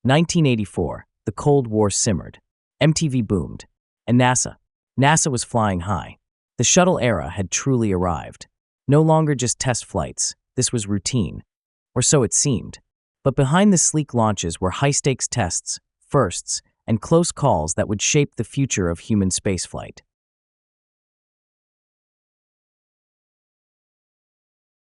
1984, the Cold War simmered. MTV boomed. And NASA was flying high. The shuttle era had truly arrived. No longer just test flights, this was routine. Or so it seemed. But behind the sleek launches were high-stakes tests, firsts, and close calls that would shape the future of human spaceflight.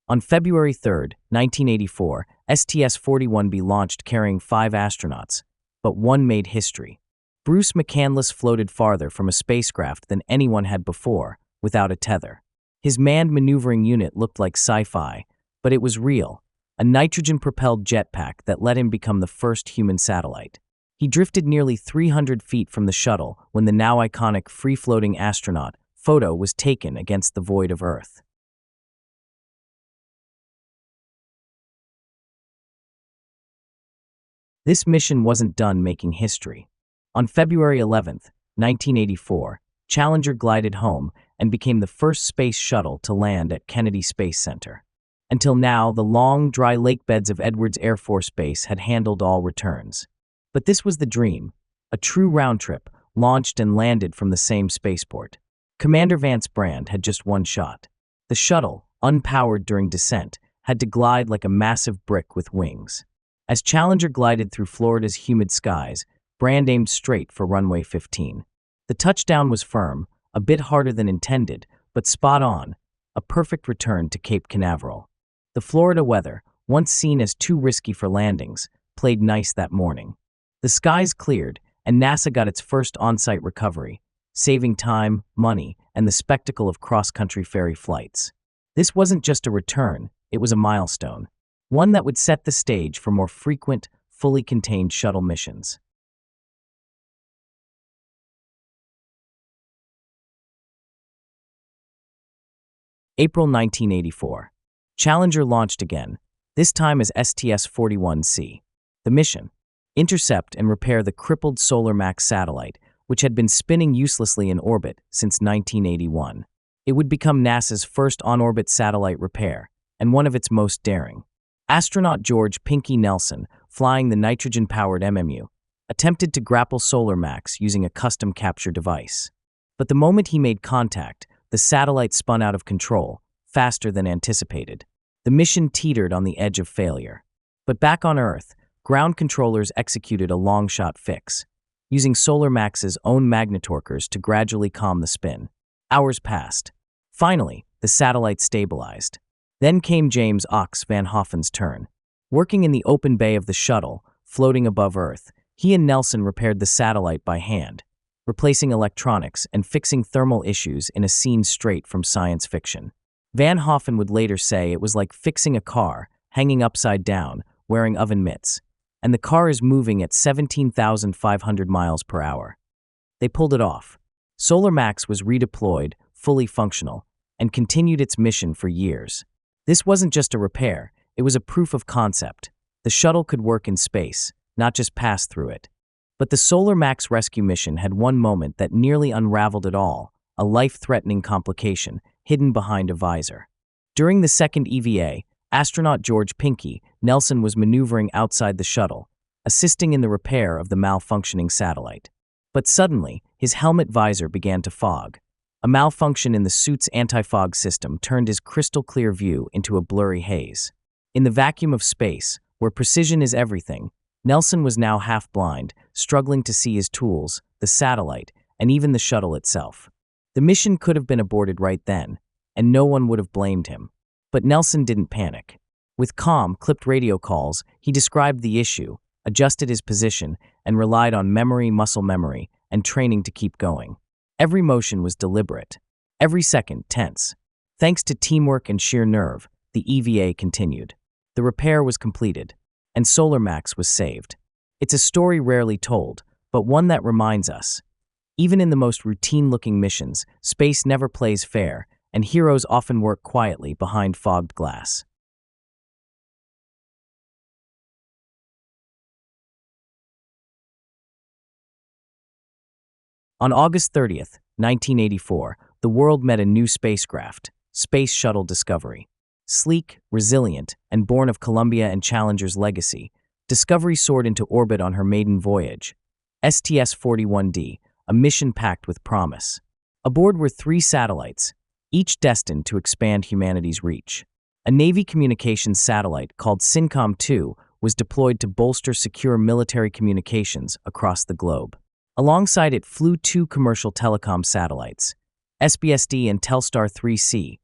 On February 3, 1984, STS-41B launched carrying 5 astronauts, but one made history. Bruce McCandless floated farther from a spacecraft than anyone had before, without a tether. His manned maneuvering unit looked like sci-fi, but it was real, a nitrogen-propelled jetpack that let him become the first human satellite. He drifted nearly 300 feet from the shuttle when the now iconic free-floating astronaut photo was taken against the void of Earth. This mission wasn't done making history. On February 11, 1984, Challenger glided home and became the first space shuttle to land at Kennedy Space Center. Until now, the long, dry lake beds of Edwards Air Force Base had handled all returns. But this was the dream, a true round trip, launched and landed from the same spaceport. Commander Vance Brand had just one shot. The shuttle, unpowered during descent, had to glide like a massive brick with wings. As Challenger glided through Florida's humid skies, Brand aimed straight for runway 15. The touchdown was firm, a bit harder than intended, but spot on, a perfect return to Cape Canaveral. The Florida weather, once seen as too risky for landings, played nice that morning. The skies cleared, and NASA got its first on-site recovery, saving time, money, and the spectacle of cross-country ferry flights. This wasn't just a return, it was a milestone. One that would set the stage for more frequent, fully contained shuttle missions. April 1984. Challenger launched again, this time as STS-41C. The mission: intercept and repair the crippled Solar Max satellite, which had been spinning uselessly in orbit since 1981. It would become NASA's first on-orbit satellite repair, and one of its most daring. Astronaut George "Pinky" Nelson, flying the nitrogen-powered MMU, attempted to grapple Solar Max using a custom capture device. But the moment he made contact, the satellite spun out of control, faster than anticipated. The mission teetered on the edge of failure. But back on Earth, ground controllers executed a long-shot fix, using Solar Max's own magnetorquers to gradually calm the spin. Hours passed. Finally, the satellite stabilized. Then came James Ox Van Hoften's turn. Working in the open bay of the shuttle, floating above Earth, he and Nelson repaired the satellite by hand, replacing electronics and fixing thermal issues in a scene straight from science fiction. Van Hoften would later say it was like fixing a car, hanging upside down, wearing oven mitts, and the car is moving at 17,500 miles per hour. They pulled it off. Solar Max was redeployed, fully functional, and continued its mission for years. This wasn't just a repair, it was a proof of concept. The shuttle could work in space, not just pass through it. But the Solar Max rescue mission had one moment that nearly unraveled it all, a life-threatening complication hidden behind a visor. During the second EVA, astronaut George "Pinky" Nelson was maneuvering outside the shuttle, assisting in the repair of the malfunctioning satellite. But suddenly, his helmet visor began to fog. A malfunction in the suit's anti-fog system turned his crystal-clear view into a blurry haze. In the vacuum of space, where precision is everything, Nelson was now half-blind, struggling to see his tools, the satellite, and even the shuttle itself. The mission could have been aborted right then, and no one would have blamed him. But Nelson didn't panic. With calm, clipped radio calls, he described the issue, adjusted his position, and relied on muscle memory, and training to keep going. Every motion was deliberate, every second tense. Thanks to teamwork and sheer nerve, the EVA continued. The repair was completed, and Solar Max was saved. It's a story rarely told, but one that reminds us. Even in the most routine-looking missions, space never plays fair, and heroes often work quietly behind fogged glass. On August 30th, 1984, the world met a new spacecraft, Space Shuttle Discovery. Sleek, resilient, and born of Columbia and Challenger's legacy, Discovery soared into orbit on her maiden voyage, STS-41D, a mission packed with promise. Aboard were 3 satellites, each destined to expand humanity's reach. A Navy communications satellite called SYNCOM-2 was deployed to bolster secure military communications across the globe. Alongside it flew 2 commercial telecom satellites, SBSD and Telstar 3C,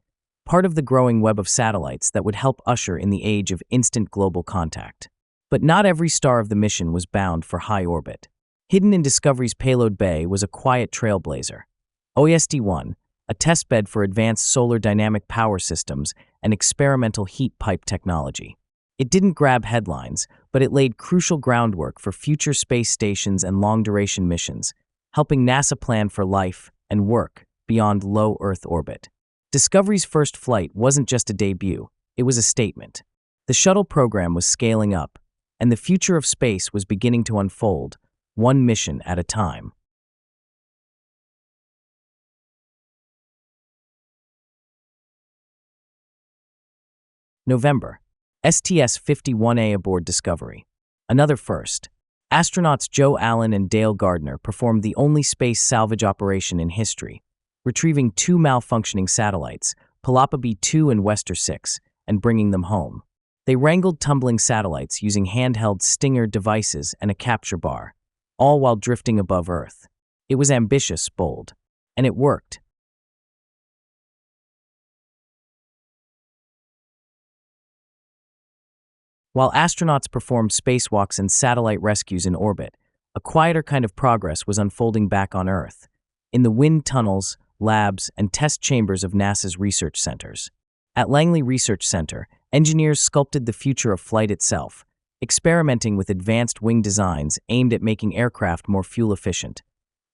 part of the growing web of satellites that would help usher in the age of instant global contact. But not every star of the mission was bound for high orbit. Hidden in Discovery's payload bay was a quiet trailblazer, OSD-1, a testbed for advanced solar dynamic power systems and experimental heat pipe technology. It didn't grab headlines, but it laid crucial groundwork for future space stations and long-duration missions, helping NASA plan for life and work beyond low Earth orbit. Discovery's first flight wasn't just a debut, it was a statement. The shuttle program was scaling up, and the future of space was beginning to unfold, one mission at a time. November. STS-51A aboard Discovery. Another first. Astronauts Joe Allen and Dale Gardner performed the only space salvage operation in history, retrieving 2 malfunctioning satellites, Palapa B2 and Wester 6, and bringing them home. They wrangled tumbling satellites using handheld Stinger devices and a capture bar, all while drifting above Earth. It was ambitious, bold, and it worked. While astronauts performed spacewalks and satellite rescues in orbit, a quieter kind of progress was unfolding back on Earth, in the wind tunnels, labs, and test chambers of NASA's research centers. At Langley Research Center, engineers sculpted the future of flight itself, experimenting with advanced wing designs aimed at making aircraft more fuel-efficient,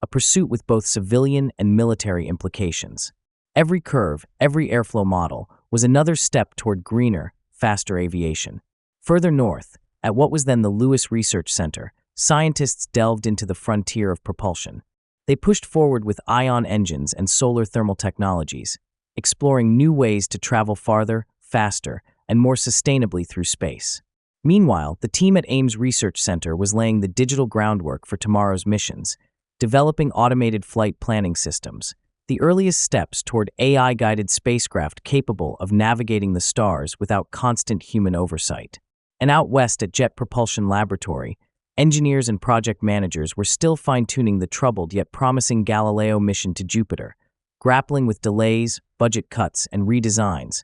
a pursuit with both civilian and military implications. Every curve, every airflow model, was another step toward greener, faster aviation. Further north, at what was then the Lewis Research Center, scientists delved into the frontier of propulsion. They pushed forward with ion engines and solar thermal technologies, exploring new ways to travel farther, faster, and more sustainably through space. Meanwhile, the team at Ames Research Center was laying the digital groundwork for tomorrow's missions, developing automated flight planning systems, the earliest steps toward AI-guided spacecraft capable of navigating the stars without constant human oversight. And out west at Jet Propulsion Laboratory, engineers and project managers were still fine-tuning the troubled yet promising Galileo mission to Jupiter, grappling with delays, budget cuts, and redesigns,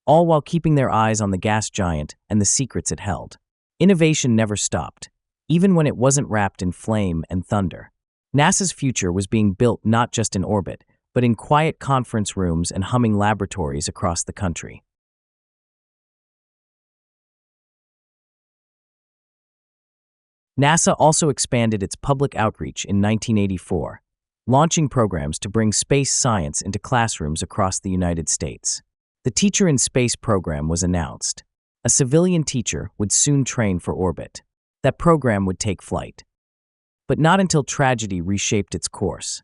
all while keeping their eyes on the gas giant and the secrets it held. Innovation never stopped, even when it wasn't wrapped in flame and thunder. NASA's future was being built not just in orbit, but in quiet conference rooms and humming laboratories across the country. NASA also expanded its public outreach in 1984, launching programs to bring space science into classrooms across the United States. The Teacher in Space program was announced. A civilian teacher would soon train for orbit. That program would take flight. But not until tragedy reshaped its course.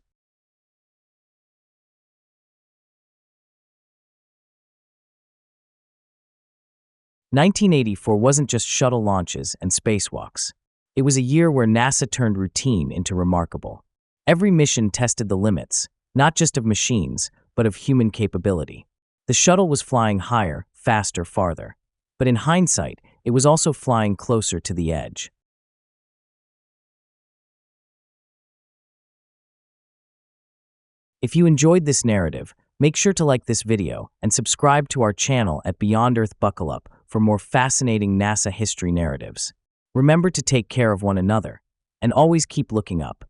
"1984 wasn't just shuttle launches and spacewalks. It was a year where NASA turned routine into remarkable. Every mission tested the limits, not just of machines, but of human capability. The shuttle was flying higher, faster, farther. But in hindsight, it was also flying closer to the edge. If you enjoyed this narrative, make sure to like this video and subscribe to our channel at Beyond Earth Buckle Up for more fascinating NASA history narratives. Remember to take care of one another, and always keep looking up.